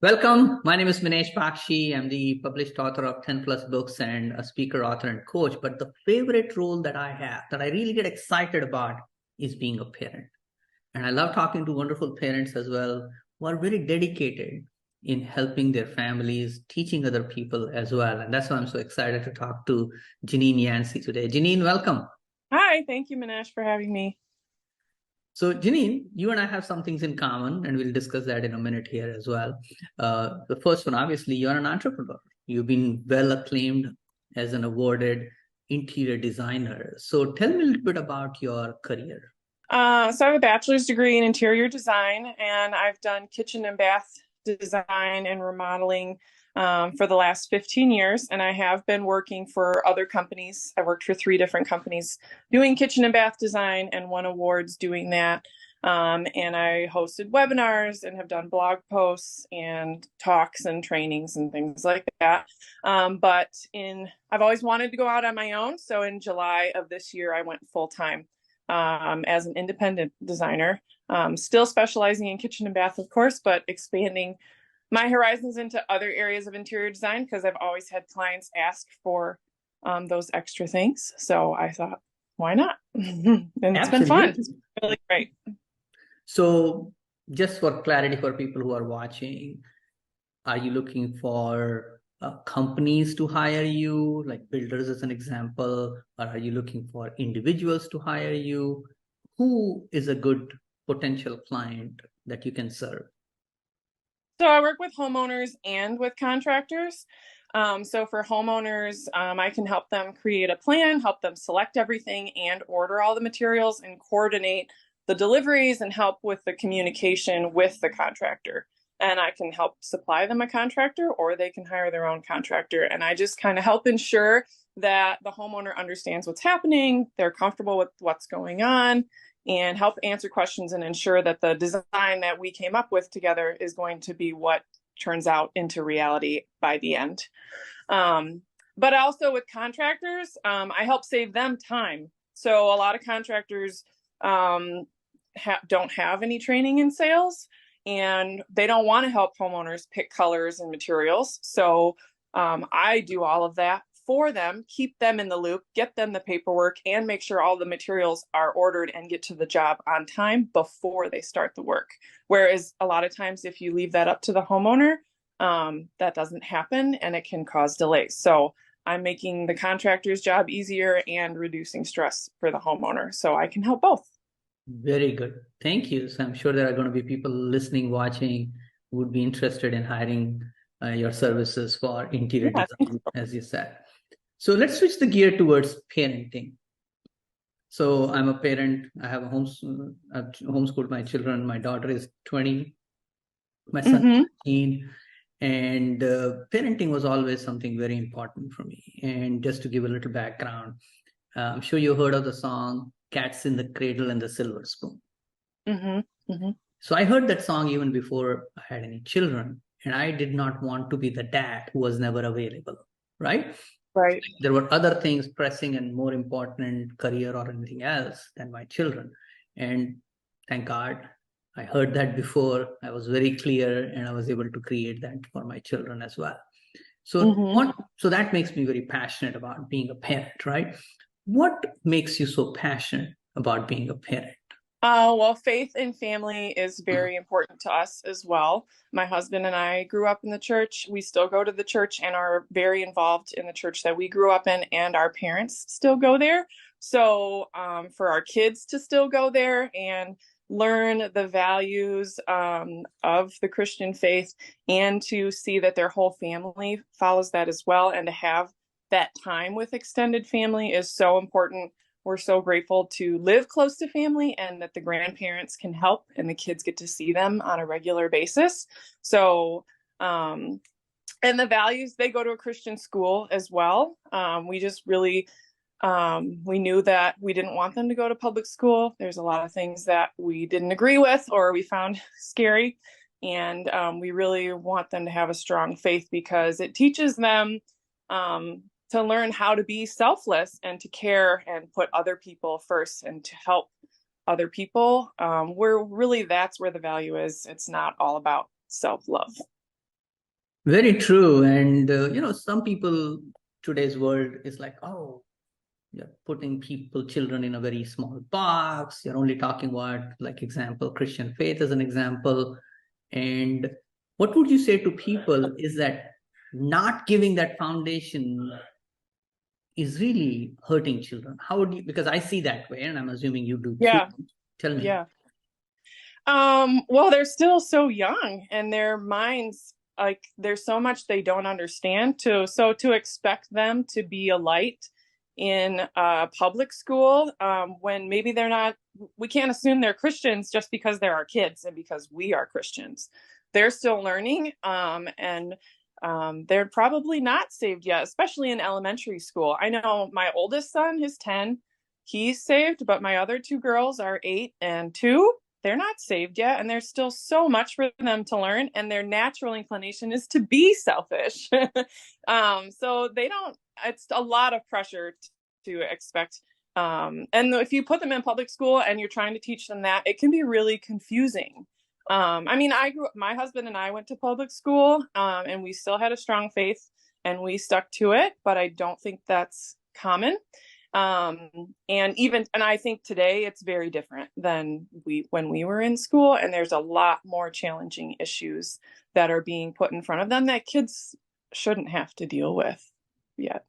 Welcome. My name is Minesh Baxi. I'm the published author of 10 plus books and a speaker, author, and coach. But the favorite role that I have, that I really get excited about, is being a parent. And I love talking to wonderful parents as well, who are very dedicated in helping their families, teaching other people as well. And that's why I'm so excited to talk to Jeanine Yancy today. Jeanine, welcome. Hi, thank you, Minesh, for having me. So, Jeanine, you and I have some things in common, and we'll discuss that in a minute here as well. The first one, obviously, you're an entrepreneur. You've been well acclaimed as an awarded interior designer. So, tell me a little bit about your career. So I have a bachelor's degree in interior design, and I've done kitchen and bath design and remodeling for the last 15 years. And I have been working for other companies. I worked for 3 different companies doing kitchen and bath design and won awards doing that. And I hosted webinars and have done blog posts and talks and trainings and things like that. I've always wanted to go out on my own. So in July of this year, I went full time as an independent designer, still specializing in kitchen and bath, of course, but expanding my horizons into other areas of interior design because I've always had clients ask for those extra things. So I thought, why not? And it's been fun. Absolutely. It's really great. So, just for clarity for people who are watching, are you looking for companies to hire you, like builders as an example, or are you looking for individuals to hire you? Who is a good potential client that you can serve? So I work with homeowners and with contractors. So for homeowners, I can help them create a plan, help them select everything and order all the materials and coordinate the deliveries and help with the communication with the contractor. And I can help supply them a contractor or they can hire their own contractor. And I just kind of help ensure that the homeowner understands what's happening, they're comfortable with what's going on, and help answer questions and ensure that the design that we came up with together is going to be what turns out into reality by the end. But also with contractors, I help save them time. So a lot of contractors don't have any training in sales and they don't want to help homeowners pick colors and materials. So I do all of that for them, keep them in the loop, get them the paperwork, and make sure all the materials are ordered and get to the job on time before they start the work. Whereas a lot of times, if you leave that up to the homeowner, that doesn't happen and it can cause delays. So I'm making the contractor's job easier and reducing stress for the homeowner. So I can help both. Very good. Thank you. So I'm sure there are going to be people listening, watching, who would be interested in hiring your services for interior Yeah, design, as you said. So let's switch the gear towards parenting. So I'm a parent. I have I've homeschooled my children. My daughter is 20. My son is 15. And parenting was always something very important for me. And just to give a little background, I'm sure you heard of the song Cats in the Cradle and the Silver Spoon. Mm-hmm. Mm-hmm. So I heard that song even before I had any children. And I did not want to be the dad who was never available, right? Right. There were other things pressing and more important, career or anything else, than my children. And thank God I heard that before. I was very clear and I was able to create that for my children as well. Mm-hmm. So that makes me very passionate about being a parent, right? What makes you so passionate about being a parent? Well, faith and family is very important to us as well. My husband and I grew up in the church. We still go to the church and are very involved in the church that we grew up in, and our parents still go there. So, for our kids to still go there and learn the values of the Christian faith and to see that their whole family follows that as well, and to have that time with extended family is so important. We're so grateful to live close to family and that the grandparents can help and the kids get to see them on a regular basis. So, and the values, they go to a Christian school as well. We just really, we knew that we didn't want them to go to public school. There's a lot of things that we didn't agree with or we found scary. And we really want them to have a strong faith because it teaches them to learn how to be selfless and to care and put other people first and to help other people. Where really that's where the value is. It's not all about self-love. Very true. And, some people, today's world is like, oh, you're putting children in a very small box. You're only talking about, like, example, Christian faith as an example. And what would you say to people is that not giving that foundation is really hurting children? How would you, because I see that way, and I'm assuming you do too. Yeah. Tell me. Yeah. Well, they're still so young and their minds, like there's so much they don't understand to expect them to be a light in public school, when maybe they're not, we can't assume they're Christians just because they're our kids and because we are Christians. They're still learning, and they're probably not saved yet, especially in elementary school. I know my oldest son is 10. He's saved, but my other two girls are 8 and 2. They're not saved yet, and there's still so much for them to learn, and their natural inclination is to be selfish. So they don't, it's a lot of pressure to expect. And if you put them in public school and you're trying to teach them that, it can be really confusing. I mean, my husband and I went to public school, and we still had a strong faith and we stuck to it, but I don't think that's common. And I think today it's very different than when we were in school, and there's a lot more challenging issues that are being put in front of them that kids shouldn't have to deal with yet.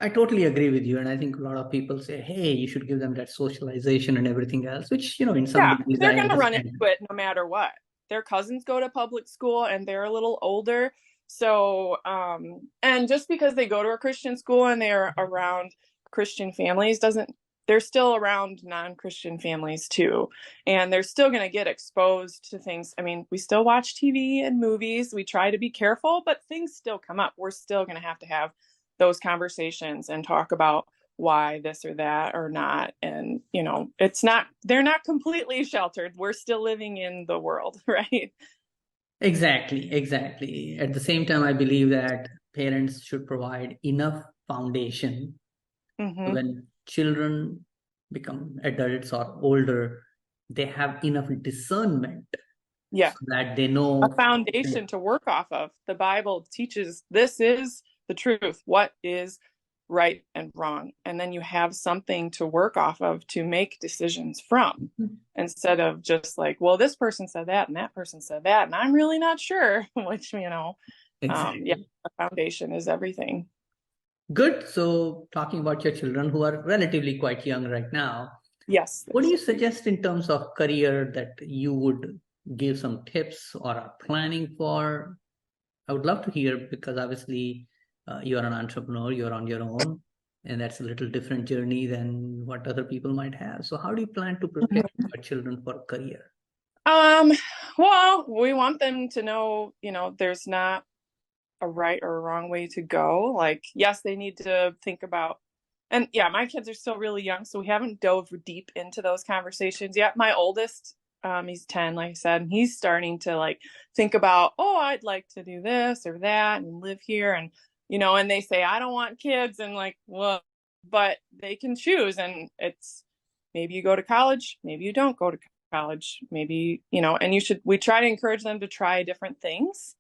I totally agree with you. And I think a lot of people say, hey, you should give them that socialization and everything else, which, in some Yeah, degrees they're I going to run understand. into it no matter what. Their cousins go to public school and they're a little older. So, and just because they go to a Christian school and they're around Christian families they're still around non-Christian families too. And they're still going to get exposed to things. I mean, we still watch TV and movies. We try to be careful, but things still come up. We're still going to have those conversations and talk about why this or that or not. And, they're not completely sheltered. We're still living in the world, right? Exactly. At the same time, I believe that parents should provide enough foundation Mm-hmm. when children become adults or older, they have enough discernment Yeah. so that they A know. foundation to work off of. The Bible teaches this is the truth, what is right and wrong. And then you have something to work off of to make decisions from, instead of just like, well, this person said that and that person said that, and I'm really not sure, which, yeah, Exactly. the foundation is everything. Good. So, talking about your children who are relatively quite young right now, Yes. what do you suggest in terms of career that you would give some tips or are planning for? I would love to hear, because obviously you're an entrepreneur, you're on your own, and that's a little different journey than what other people might have. So, how do you plan to prepare your children for a career? Well, we want them to know, there's not a right or a wrong way to go. Like, yes, they need to think about, and yeah, my kids are still really young, so we haven't dove deep into those conversations yet. My oldest, he's 10, like I said, and he's starting to like think about, oh, I'd like to do this or that and live here. And, and they say, I don't want kids. And like, well, but they can choose. And it's, maybe you go to college, maybe you don't go to college, maybe, and we try to encourage them to try different things.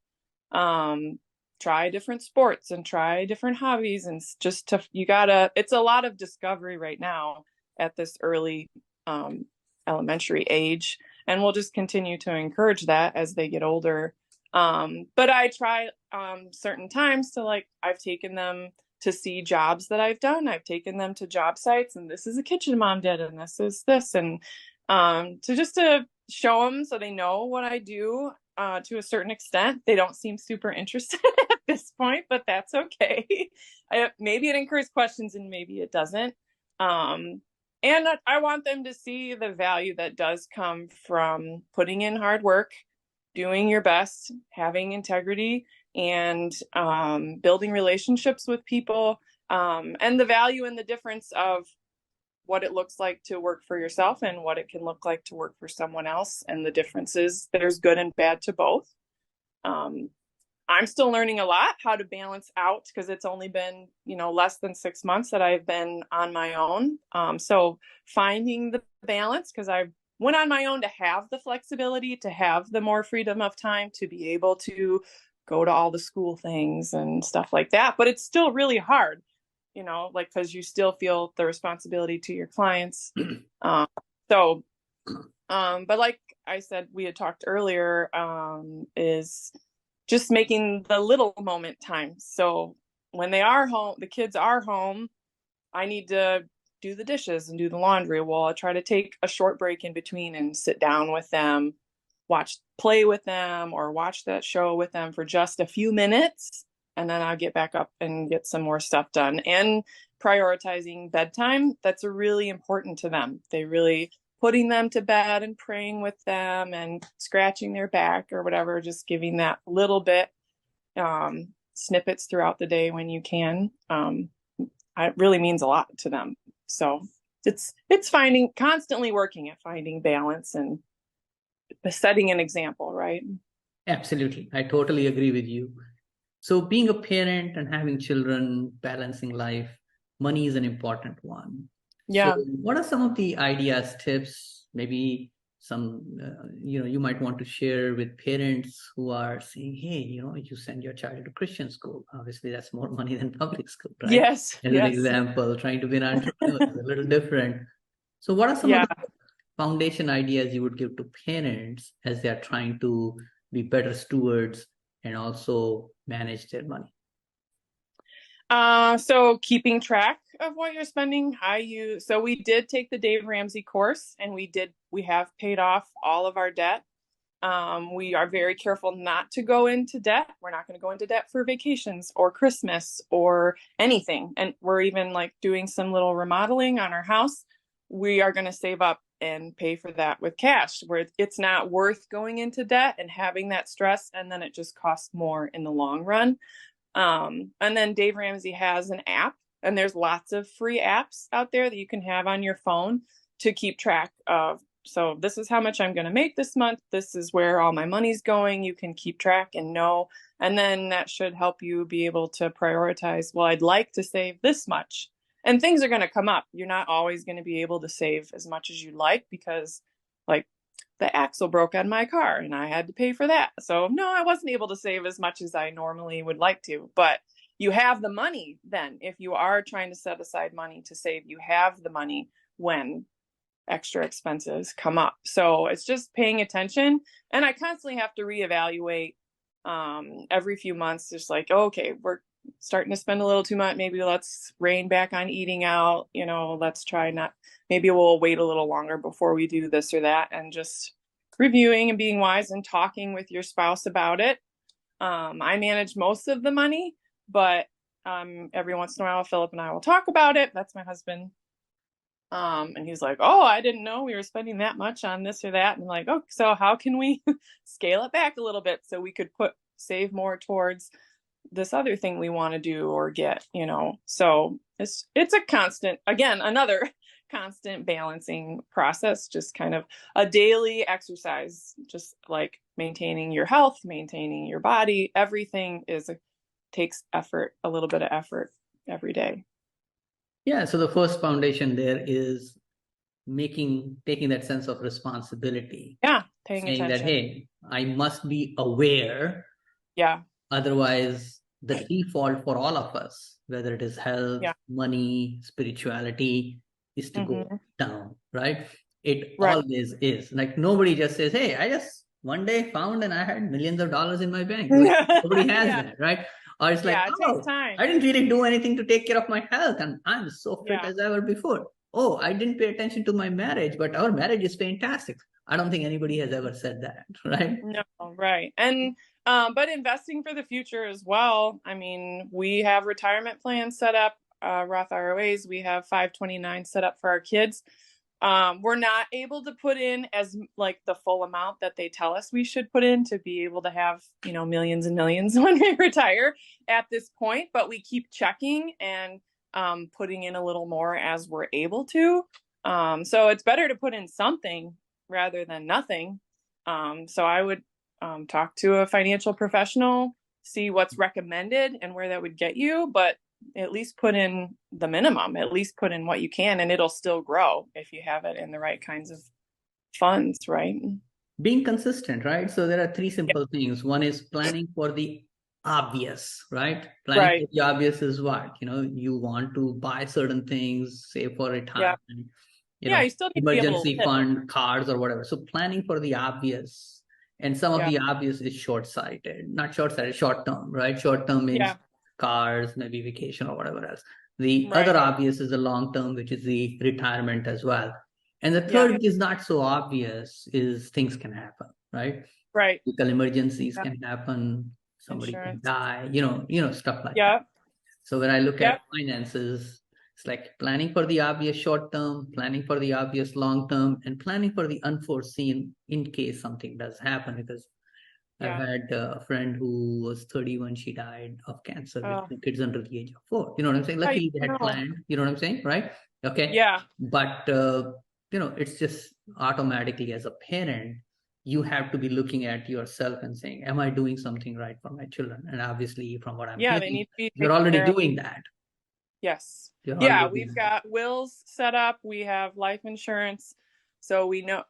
Try different sports and try different hobbies, and it's a lot of discovery right now at this early elementary age, and we'll just continue to encourage that as they get older. But I try certain times to, like, I've taken them to see jobs that I've done. I've taken them to job sites, and this is a kitchen mom did, and this is this, and to show them so they know what I do. To a certain extent, they don't seem super interested at this point, but that's okay. Maybe it incurs questions and maybe it doesn't. And I want them to see the value that does come from putting in hard work, doing your best, having integrity, and building relationships with people, and the value and the difference of what it looks like to work for yourself and what it can look like to work for someone else. And the differences, there's good and bad to both. I'm still learning a lot how to balance out, because it's only been, less than 6 months that I've been on my own. So finding the balance, because I went on my own to have the flexibility, to have the more freedom of time, to be able to go to all the school things and stuff like that. But it's still really hard, you know, like, because you still feel the responsibility to your clients. So, but like I said, we had talked earlier, is just making the little moment time. So when they are home, the kids are home, I need to do the dishes and do the laundry. Well, I try to take a short break in between and sit down with them, play with them, or watch that show with them for just a few minutes. And then I'll get back up and get some more stuff done. And prioritizing bedtime, that's really important to them. They really putting them to bed and praying with them and scratching their back or whatever, just giving that little bit, snippets throughout the day when you can. It really means a lot to them. So it's constantly working at finding balance and setting an example, right? Absolutely. I totally agree with you. So being a parent and having children, balancing life, money is an important one. Yeah. So what are some of the ideas, tips, maybe some, you might want to share with parents who are saying, hey, you send your child to Christian school. Obviously, that's more money than public school, right? Yes. As an example, trying to be an entrepreneur is a little different. So what are some of the foundation ideas you would give to parents as they are trying to be better stewards and also manage their money? So keeping track of what you're spending. So we did take the Dave Ramsey course, and we have paid off all of our debt. We are very careful not to go into debt. We're not going to go into debt for vacations or Christmas or anything. And we're even like doing some little remodeling on our house. We are going to save up and pay for that with cash, where it's not worth going into debt and having that stress, and then it just costs more in the long run. And then Dave Ramsey has an app, and there's lots of free apps out there that you can have on your phone to keep track of. So this is how much I'm going to make this month. This is where all my money's going. You can keep track and know. And then that should help you be able to prioritize, well, I'd like to save this much. And things are going to come up. You're not always going to be able to save as much as you'd like, because like the axle broke on my car and I had to pay for that. So no, I wasn't able to save as much as I normally would like to, but you have the money then. If you are trying to set aside money to save, you have the money when extra expenses come up. So it's just paying attention. And I constantly have to reevaluate every few months, just like, okay, we're starting to spend a little too much. Maybe let's rein back on eating out. Let's try not, maybe we'll wait a little longer before we do this or that, and just reviewing and being wise and talking with your spouse about it. I manage most of the money, but every once in a while, Philip and I will talk about it. That's my husband. And he's like, oh, I didn't know we were spending that much on this or that. And I'm like, oh, so how can we scale it back a little bit so we could save more towards this other thing we want to do or get, so it's a constant, again, another constant balancing process, just kind of a daily exercise, just like maintaining your health, maintaining your body. Everything takes effort, a little bit of effort every day. Yeah. So the first foundation there is taking that sense of responsibility. Yeah. Paying saying attention. that, hey, I must be aware. Yeah. Otherwise, the default for all of us, whether it is health, money, spirituality, is to go down, right? It always is. Like nobody just says, hey, I just one day found and I had millions of dollars in my bank. Like, nobody has that, right? Or it's like, it takes time. I didn't really do anything to take care of my health and I'm so fit as ever before. Oh, I didn't pay attention to my marriage, but our marriage is fantastic. I don't think anybody has ever said that, right? No, right. And but investing for the future as well. I mean, we have retirement plans set up, Roth IRAs. We have 529 set up for our kids. We're not able to put in as like the full amount that they tell us we should put in to be able to have, millions and millions when we retire at this point, but we keep checking and putting in a little more as we're able to. So it's better to put in something rather than nothing. So I would talk to a financial professional, see what's recommended and where that would get you, but at least put in the minimum, at least put in what you can, and it'll still grow if you have it in the right kinds of funds, right? Being consistent, right? So there are three simple things. One is planning for the obvious, right? Planning for Right. the obvious is what, you want to buy certain things, save for Yeah. retirement, Yeah. You still need to be able to emergency live. fund, cars or whatever. So planning for the obvious, and some of Yeah. the obvious is short-sighted, not short-sighted, short-term, right? Short-term means Yeah. cars, maybe vacation or whatever else. The Right. other obvious is the long-term, which is the retirement as well. And the Yeah. third, which is not so obvious, is things can happen, right? Right. Medical emergencies Yeah. can happen, somebody can Insurance. die, stuff like that. Yeah. So when I look Yep. at finances, it's like planning for the obvious short term, planning for the obvious long term, and planning for the unforeseen in case something does happen. Because I've Yeah. had a friend who was 31, she died of cancer with Oh, two kids under the age of 4. You know what I'm saying? yeah. Luckily, they had No. planned, you know what I'm saying? Right? Okay. Yeah. But, it's just automatically as a parent, you have to be looking at yourself and saying, am I doing something right for my children? And obviously, from what I'm Yeah. They hearing, need to be you're taken already care of. doing that. Yes. You're Yeah. already We've doing that. got wills set up. We have life insurance. So we know,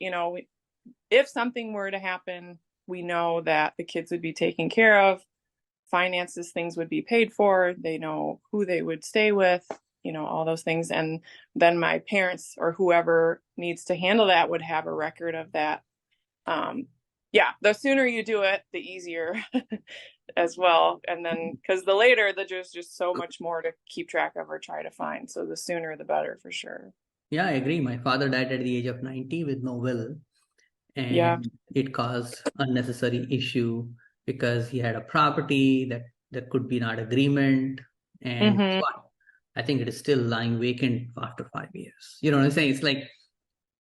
if something were to happen, we know that the kids would be taken care of. Finances, things would be paid for. They know who they would stay with, all those things. And then my parents or whoever needs to handle that would have a record of that. Yeah, the sooner you do it, the easier as well. And then because the later, there's just so much more to keep track of or try to find. So the sooner, the better for sure. Yeah, I agree. My father died at the age of 90 with no will, Yeah. and it caused unnecessary issue because he had a property that there could be not agreement, and guess Mm-hmm. what? I think it is still lying vacant after 5 years. You know what I'm saying? It's like,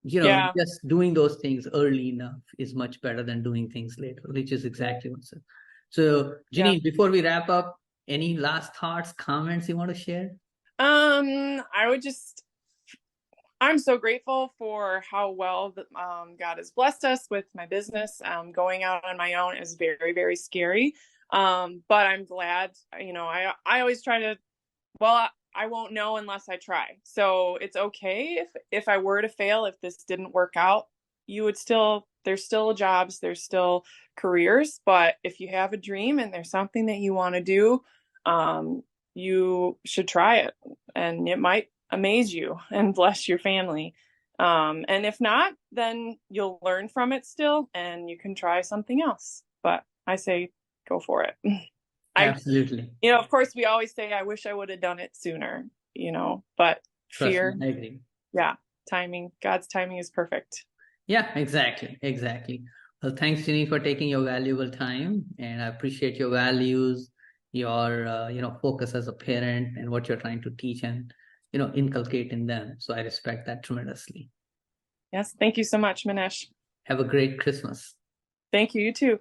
Yeah. just doing those things early enough is much better than doing things later, which is exactly what's it. So, Yeah. Jeanine, before we wrap up, any last thoughts, comments you want to share? I would just I'm so grateful for how well God has blessed us with my business. Going out on my own is very, very scary. But I'm glad, I always try to, well, I won't know unless I try. So it's okay if I were to fail, if this didn't work out, there's still jobs, there's still careers. But if you have a dream and there's something that you want to do, you should try it, and it might amaze you and bless your family. And if not, then you'll learn from it still, and you can try something else. But I say, go for it. Absolutely. Of course, we always say, I wish I would have done it sooner, but Trust me, fear, I agree. yeah, timing, God's timing is perfect. Yeah, exactly. Exactly. Well, thanks, Jenny, for taking your valuable time. And I appreciate your values, your, focus as a parent and what you're trying to teach and, inculcate in them. So I respect that tremendously. Yes. Thank you so much, Minesh. Have a great Christmas. Thank you. You too.